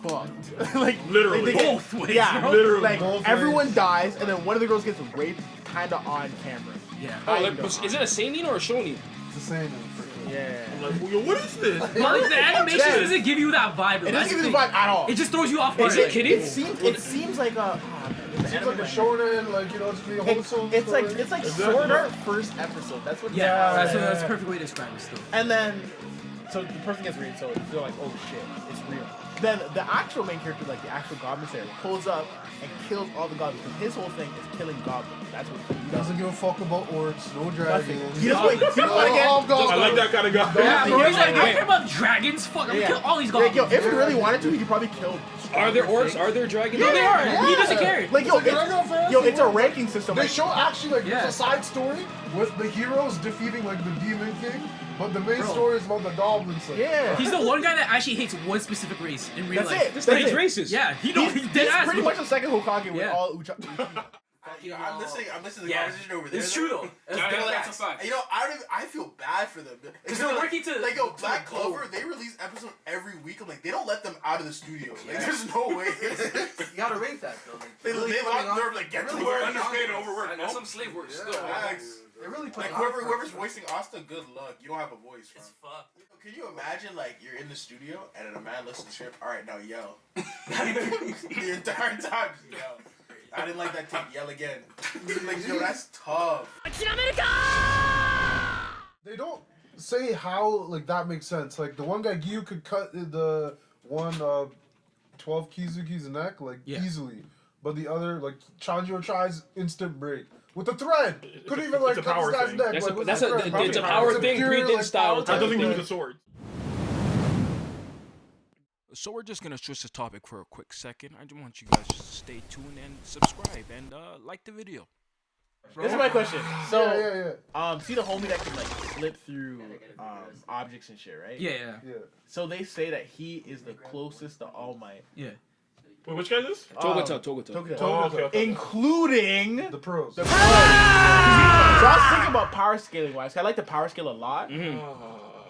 fucked. Like Literally. they get, Both ways, yeah, bro. Literally. like Both everyone ways. dies, and then one of the girls gets raped, kind of on camera. Yeah. Oh, like, is it a seinen or a shonen? It's the same. Yeah. I'm like, yo, what is this? But like the animation Yes. doesn't give you that vibe. It doesn't give you the vibe at all. It just throws you off guard. It seems like a. It seems like a shonen, like it's gonna be a wholesome. It's like Exactly. Sword Art first episode. That's what. Yeah, it's that's a perfect way to describe it. Still. And then, so the person gets raped, so they're like, oh shit, it's real. Then the actual main character, like the actual Goblin Slayer, pulls up and kills all the goblins. Because his whole thing is killing goblins. That's what he He does. doesn't give a fuck about orcs, no Nothing. dragons. He just want to get. I like that kind of guy. Yeah, bro. He's like, I Yeah. care about dragons. Fuck, I'm gonna Yeah. kill all these Like, goblins. yo, if he really wanted to, he could probably kill. Are there orcs? Are there dragons? No, they are. Yeah. He doesn't care. Like, yo, It's like a regular fantasy it's a world. ranking system. They Like, show actually like Yeah. there's a side story with the heroes defeating like the demon king, but the main Bro. story is about the goblins. Like, yeah. He's the one guy that actually hates one specific race in real That's life. it. This That's guy's it. racist. Yeah, he knows. He's dead He's ass. pretty much the second Hokage with Yeah. all Uchiha. I'm listening to the Yeah. conversation over there. It's true though. That's a fact. You know, I feel bad for them Because they're working to like yo, to Black the goal. Clover. They release episode every week. I'm like, they don't let them out of the studio. Like, there's no way. You gotta rate that though. Like, they really putting lock on- door like get to really work. putting on- Underpaid and overworked. That's some slave work still. Facts. They're really Like putting on for whoever's it. voicing Asta, good luck. You don't have a voice. It's Bro. fucked. Can you imagine like you're in the studio and then a man listens to the script? All right, now yell. The entire time, just yell. I didn't like that take. Yell again. Like, yo, that's tough. They don't say how like that makes sense. Like the one guy Gyu could cut the one 12 Kizuki's neck like easily, but the other like Chanjo tries instant break. With a thread, couldn't even like it's a cut power this guy's thing. neck. That's like, a- with that's a a- thread. it's a power It's a thing, pure, breathing like, style power type That thing. doesn't do with Yeah. the sword. So we're just gonna switch the topic for a quick second. I just want you guys to stay tuned and subscribe and like the video. This is my question. So, Yeah. see the homie that can like slip through objects and shit, right? Yeah. So they say that he is the closest to All Might. Yeah. Wait, which guy is this? Togata. Oh, okay. Including The pros. So I was thinking about power scaling wise. I like the power scale a lot.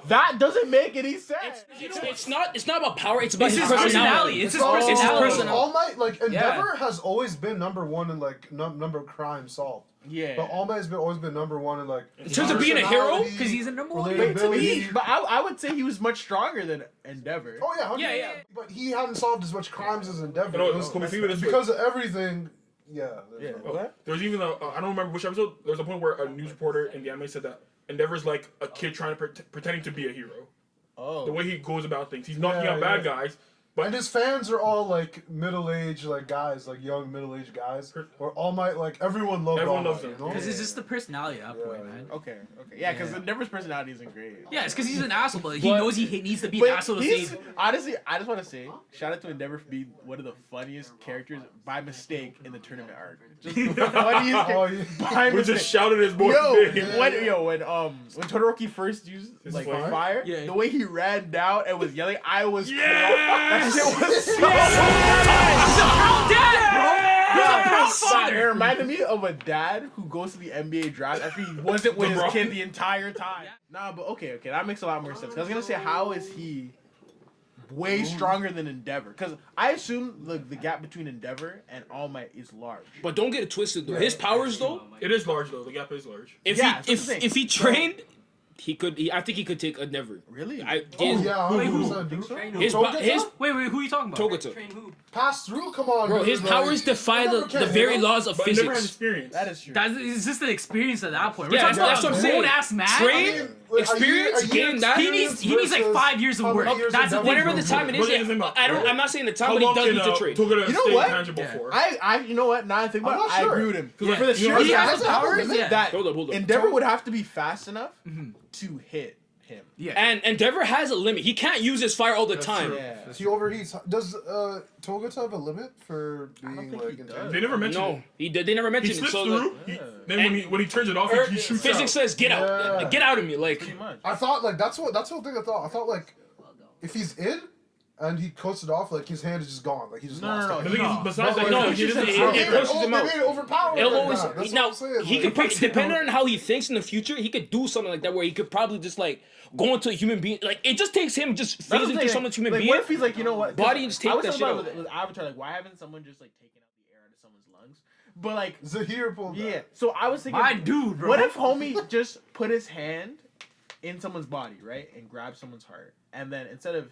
That doesn't make any sense. It's not about power. It's about It's his his personality. It's his Oh, personality. All Might, like Endeavor has always been number one in like number of crimes solved. Yeah. But All Might has always been number one in like. In terms of being a hero, because he's a number one. Wait, to me, relatability. but I would say he was much stronger than Endeavor. Oh yeah, 100%. Yeah. But he hadn't solved as much crimes as Endeavor. You know, It was Kobe Fever, this because of everything. Yeah. Yeah. Oh, What? There's even a I don't remember which episode. There's a point where a news reporter in the anime said that Endeavor's like a kid trying to pretending to be a hero. Oh. The way he goes about things, he's knocking out bad guys. And his fans are all like middle-aged like guys, like young middle-aged guys. Or All Might, like everyone loves Everyone All loves Might, him. you know? Because it's just the personality at that point, man. Okay. Yeah, because Endeavor's personality isn't great. Yeah, it's because he's an asshole, but he knows he needs to be an asshole to he's- save. honestly, I just want to say, shout out to Endeavor for being one of the funniest characters by mistake in the tournament arc. Just the funniest character by We mistake. just shouted his boy's name. when Todoroki first used His like fire? fire, Yeah. the way he ran down and was yelling, I was that shit was so He's a proud dad, bro! He's a proud It father! reminded me of a dad who goes to the NBA draft after he wasn't with his kid the entire time. Nah, but okay, that makes a lot more sense. 'Cause I was gonna say, how is he way stronger than Endeavor? Because I assume the gap between Endeavor and All Might is large. But don't get it twisted though. His powers though, It is large though. The gap is large. if Yeah, he that's what I'm if he trained, he could. I think he could take Endeavor. Really? Oh yeah, Wait, who? 100%, dude. Train His Togata? his Wait, who are you talking about? Togata. Train who? pass through. Come on, Bro, dude, his like, powers defy you the never can, very you know? laws of But I never had physics. experience. That is true. It's just an experience at that point. We're Yeah, talking that's about what I'm a saying. grown-ass man. Train, experience, gain that. He needs like 5 years of work. That's the Whatever the time it is. I'm not saying the time, but he does need to train. You know what? Tangible for? You know what? Now I think about it, I agree with him. Yeah. For the sheer He has fact the powers, yeah. that Hold up. Endeavor would have to be fast enough to hit him. Yeah. And Endeavor has a limit. He can't use his fire all the time. Yeah. He overheats. Does Togeto have a limit for being like? They never mentioned No, it. he did. They never He mentioned it. slips So through. like, Then when he turns it off, he shoots physics out. says get out, Yeah. get out of me. Like Pretty much. I thought like that's what thing I thought. I thought like if he's in and he cuts it off, like his hand is just gone. Like he just lost no, it. The thing is, besides But, that, no, he he doesn't. doesn't- They it made pushes him out. it overpowered. It'll like always that. That's now what I'm saying. he like, could depending on how he thinks in the future, he could do something like that where he could probably just like go into a human being. Like it just takes him just That's what phasing I'm through saying. someone's human Like, being. what if he's like, you know what? 'Cause Body and just take I was that talking shit about out. with Avatar, like, why haven't someone just like taken out the air out of someone's lungs? But like, Zahir pulled that. yeah. So I was thinking, My dude, bro. what if homie just put his hand in someone's body, right, and grab someone's heart, and then instead of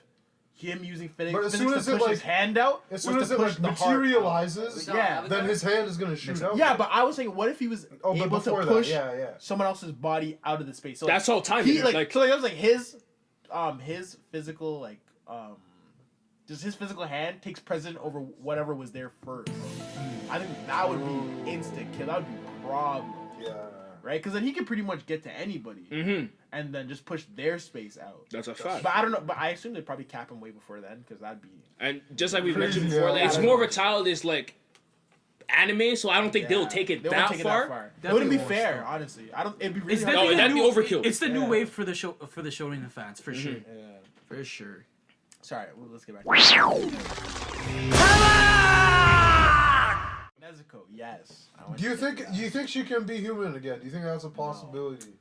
him using But as physics soon to as it, push like- his hand out, As soon was as to it push like the heart out. materializes, Yeah. then his hand is gonna shoot out. Yeah, but I was thinking, what if he was Oh, but able to before that, push yeah. someone else's body out of the space? So That's all time. he Like so that was like his physical just his physical hand takes precedent over whatever was there first. I think that would be instant kill. That would be a problem. Yeah. Right? Because then he could pretty much get to anybody and then just push their space out. that's a fact. But I don't know. But I assume they'd probably cap him way before then because that'd be. And just like we Crazy, mentioned before, yeah. like, it's more of a childish like anime, so I don't think they'll take it They won't that take far. It wouldn't be Definitely fair, won't. honestly. I don't. It'd be really. It's hard. definitely that'd a be new, overkill. It's the new Yeah. wave for the shonen fans for sure. Yeah. For sure. Sorry. Well, let's get back. Nezuko, yes. Do you think she can be human again? Do you think that's a possibility?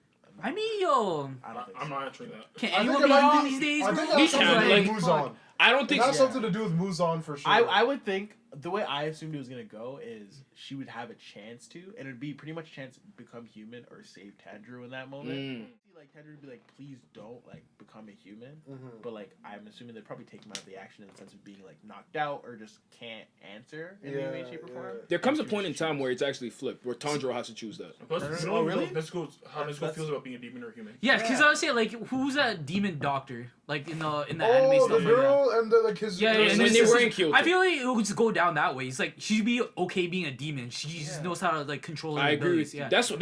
I mean, yo, I don't think I'm so. not answering that. can I anyone think be it might human be- these days, I bro? think He that's something can, to do like, with Muzan. I don't It think has Yeah. something to do with Muzan for sure. I would think the way I assumed it was gonna go is she would have a chance to, and it'd be pretty much a chance to become human or save Tanjiro in that moment. Like Tanjiro would be like, please don't like become a human. But like I'm assuming they'd probably take him out of the action in the sense of being like knocked out or just can't answer in any way, shape, or form. there comes a point in time where it's actually flipped, where Tanjiro has to choose that. Plus, Oh, you know really? how Nezuko feels about being a demon or human. Yeah, because Yeah. I would say like, who's that demon doctor? Like in the anime Oh, stuff. the like that. girl and the, like his. Yeah, his and when his they were sisters- in Kyoto. I feel like it would just go down that way. It's like she'd be okay being a demon. She just knows how to like control her I agree abilities. with you. Yeah. That's why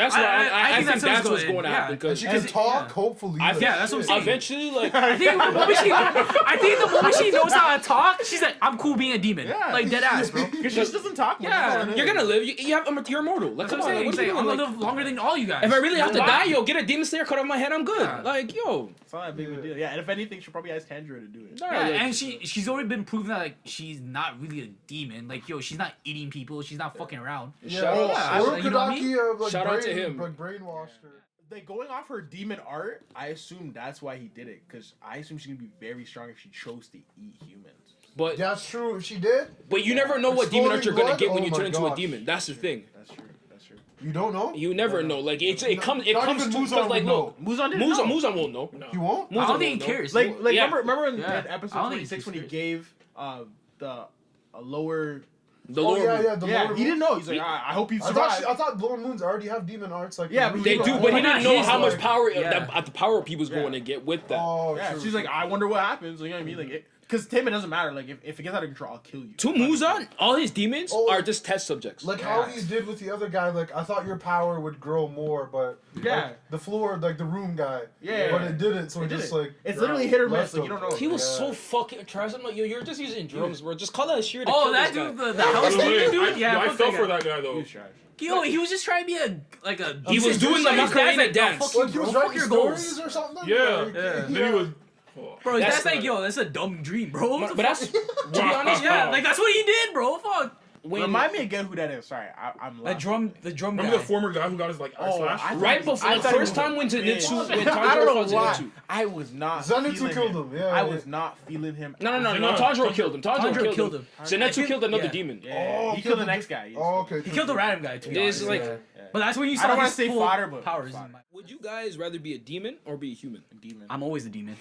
I think that's what's what's going to happen. And Because she can talk, hopefully. I like, yeah, that's what I'm shit. saying. eventually, like, I think the moment she knows how to talk, she's like, I'm cool being a demon. Yeah. Like dead ass, bro. Because she just doesn't talk. much. Yeah. That's all it you're is. gonna live. You're immortal. Like, That's come what on. I'm saying. Like, what He's are like, you I'm doing? gonna Like, live longer than all you guys. if I really have to Why? die, yo, get a demon slayer cut off my head. I'm good. Yeah. Like, yo. It's not that big of a deal. Yeah, and if anything, she'll probably ask Tanjiro to do it. Nah, Yeah, like, and she's already been proven that like she's not really a demon. Like yo, she's not eating people. She's not fucking around. Yeah, Shout out- yeah, Urukadaki, you know what I mean? like, Shout out to him. Like brainwashed her. Like going off her demon art, I assume that's why he did it. Because I assume she's gonna be very strong if she chose to eat humans. But That's true. If she did, you never know what demon art you're gonna Exploding get when blood? you Oh turn my into a gosh. demon. That's the thing. That's true. That's true. you don't know. You never know. Like it comes Not to even because Muzan like would look, Muzan didn't know. Muzan won't know. He won't. I Muzan don't think he won't know. cares. Like Yeah. remember in Yeah. episode I don't think 26 when he he's gave the a lower. The Oh lower. yeah, the Yeah, Lord he didn't Moon. know. He's like, I hope you I survive. thought Lord Moons already have demon arts. Like Yeah, but They do, but he not didn't know his, how much like- power Yeah. the power up he was Yeah. going to get with that. Oh, Yeah, true. she's like, I wonder what happens. Like, you know what I mean? Like, because to him it doesn't matter. Like, if it gets out of control, I'll kill you. To Muzan, all his demons Oh, are just test subjects. Like how he did with the other guy. Like I thought your power would grow more, but Yeah. like, the floor, like the room guy. Yeah. But it didn't. So It it just didn't. like It's literally hit or miss. left Like, you him. don't know. He was Yeah. so fucking trash. I'm like, yo, you're just using drums, bro. Just call that a sheer to Oh, kill that this dude, guy. the housekeeper dude. Yeah, I fuck fell that for guy. that guy though. He was trash. Yo, he was just trying to be a He was decent doing the douchebag. His dad's Macarena like, dance. "Fuck you, Like he bro. was Fuck writing your stories goals." or something. Yeah. Like, Then he was. Oh. Bro, his That's dad's like, not- yo, that's a dumb dream, bro. But that's to be honest, Yeah, like that's what he did, bro. Fuck. when Remind me again who that is. Sorry, I'm The lost. drum Remember guy. the former guy who got his like eye slash? I right before I the thought he first was time when Zenitsu, when I don't Tanjiro know fought why. Zenitsu. I was not. Zenitsu feeling killed him, yeah, I yeah. was not feeling him. No, No, Tanjiro killed him. Tanjiro killed him. Zenitsu killed another Yeah. demon. Yeah, Oh, he killed the next guy. Oh, okay. He killed the random guy, to be There's honest. like, Yeah. Yeah. But that's when you I saw don't want his to say full fodder, but powers. fodder. Would you guys rather be a demon or be a human? A demon. I'm always a demon.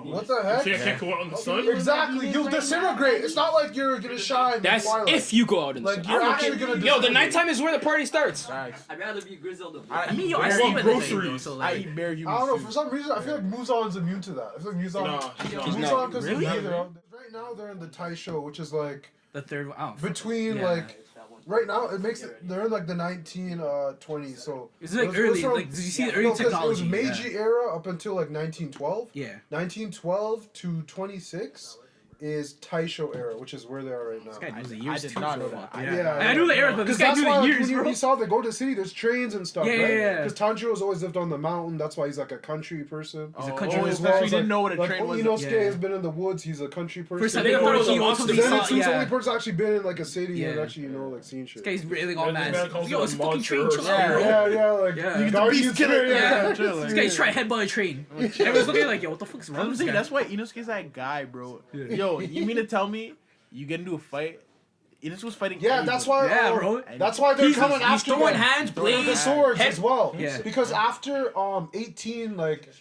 What the heck? See, I can't go out in the sun. Exactly, you'll disintegrate. It's not like you're gonna shine. in That's Twilight. if you go out in the Like sun. you're actually gonna. Yo, the disintegrate. nighttime is where the party starts. Facts. I'd rather be Griselda. I mean, yo, I Bare sleep at the thing, though, groceries. so I like. eat bare human I don't know. food. For some reason, I feel like Muzan's immune to that. I feel like Muzan. Nah, He's not. Muzan, because Really? right now they're in the Tai show, which is like The third one. Oh, between Yeah. like. Right now, it makes it. They're in like the 1920s, so It's like it was early. from- Like, did you see the no, early 'cause technology? It was Meiji era up until like 1912. Yeah. 1912 to 26 is Taisho era, which is where they are right now. This guy knows the I years did too. not know bro. that. Yeah. I knew the eras, but this guy that's knew why the years, when bro. you saw they go to the city, there's trains and stuff, Yeah, right? yeah. Because Tanjiro's always lived on the mountain. That's why he's like a country person. He's a Oh, country oh, As person. well we as, didn't know what a like train was. Inosuke Yeah. has been in the woods. He's a country person. First time they they go thought to he the also monster be Then saw. it's the only Yeah. person actually been in like a city and Yeah. actually like seen shit. This guy's really all And this mad. man calls Yo, it it's a a fucking monster train. or Chill something. out, bro. Yeah, like Yeah. you He's the Guardians beast killer, Spirit, yeah, chill, like- This guy's trying to headbutt a train. Everyone's looking like, yo, what the fuck is wrong I'm with this saying guy? that's why Inosuke's that guy, bro. Yo, you mean to tell me you get into a fight? Inosuke was fighting. Yeah, that's why. Yeah, bro. That's why they're coming He's after throwing them. hands, With blades, the swords head- as well. Yeah. Because after 18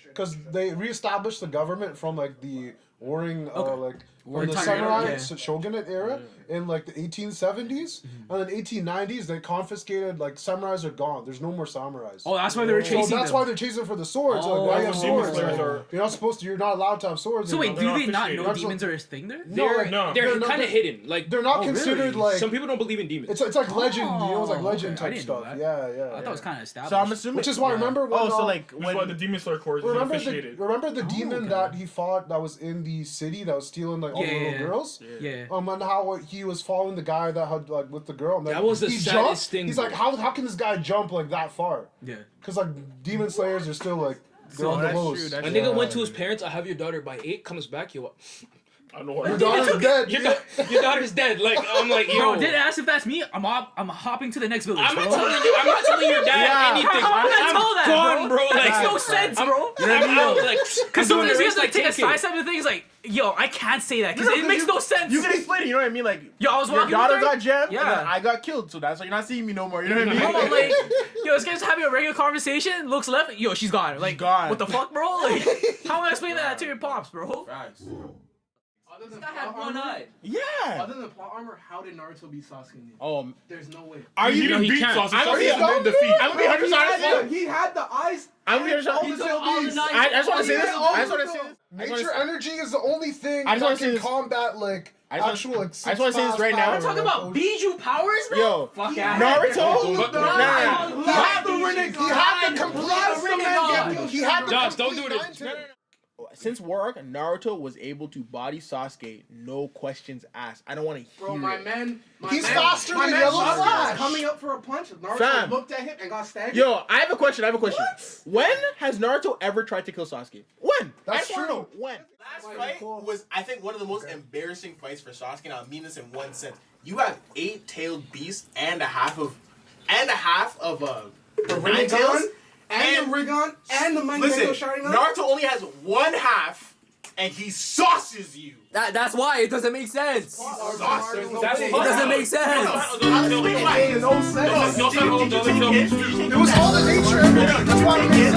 because they reestablished the government from like the warring from the time samurai era, yeah. shogunate era in like the 1870s, and then 1890s they confiscated like samurais are gone. There's no more samurais. Oh, that's why they were chasing So that's them. why they're chasing for the swords. Oh, like, why you have that's what swords? Demon Like, Slayers are. you're not supposed to. You're not allowed to have swords. So wait, anymore. do they not officiated. know That's demons are a thing there? No, like, No. They're not- kind of hidden. Like They're not Oh, considered really? like. some people don't believe in demons. It's like legend. You know, it's like Oh, legend okay. I type didn't know stuff. that. Yeah. I thought it was kind of established. So I'm assuming. Which is why remember when Oh, so like That's why the when. Demon Slayer Corps is remember officiated. the demon okay. that he fought that was in the city that was stealing like all the Yeah, little yeah. girls. Yeah. And how he was following the guy that had like with the girl. And then That was the he saddest jumped. thing, He's bro. like, how can this guy jump like that far? Yeah. Because like demon slayers are still like they're Oh, on the that's lows. true, that's A true. nigga went to his parents. I have your daughter by 8. Comes back. Yo, I don't know what. Your daughter's dead. your daughter's dead. Like I'm like, yo. Bro, did ask if that's me? I'm hopping to the next village. I'm bro. not telling your dad Yeah. anything. How would I I'm tell that, gone, bro. That makes Like, no sense, bro. I'm out. Like, Because I'm doing sometimes a you race have to like take a 10K. side step of things like, yo, I can't say that because it makes no sense. You can explain it. You know what I mean? Like Yo, I was your walking daughter with her. got jammed. Yeah. And then I got killed. So that's why you're not seeing me no more. You know what I mean? Bro, I'm like, yo, this guy's having a regular conversation, looks left, yo, she's gone. Like, gone. what the fuck, bro? Like, how am I explaining that to your pops, bro? Facts. Other than This guy had plot one armor- eye. Yeah. Other than plot armor, how did Naruto beat Sasuke in the end? Oh, There's no way. are He you? didn't beat can't. Sasuke. I'm gonna be Sasuke did defeat. I'm gonna be 100 honest. He had the eyes. I'm gonna be 100 all honest. the all the beasts. nine- I just want to say this. Yeah, I just want to say this. Nature energy is the only thing I just that wanna say can this. combat like I just actual wanna- like. I just wanna say this right now. We're talking about Biju powers, bro? Yo, Fuck yeah. Naruto. Fuck Nah, no. nah, He had the Rinnegan. He had the complete. He had the Josh, don't complete do this. nine-tails. Since War Arc, Naruto was able to body Sasuke, no questions asked. I don't want to hear Bro, my it. man. He's faster than Yellow Sasuke Flash. was coming up for a punch. Naruto Fam. looked at him and got staggered. Yo, I have a question. When has Naruto ever tried to kill Sasuke? When? That's I just wanna true. know when. Last fight was, I think, one of the most embarrassing fights for Sasuke, and I mean this in one sense. You have 8-tailed beasts and a half of The nine Rinnegan tails. and the Rinnegan and the Manga Listen, Sharingan. Naruto only has one half, and he sauces you. That's why it doesn't make sense. Sauces. It doesn't make sense. I'll explain why. Made no sense. Did you take his? It was all the nature energy. That's why it made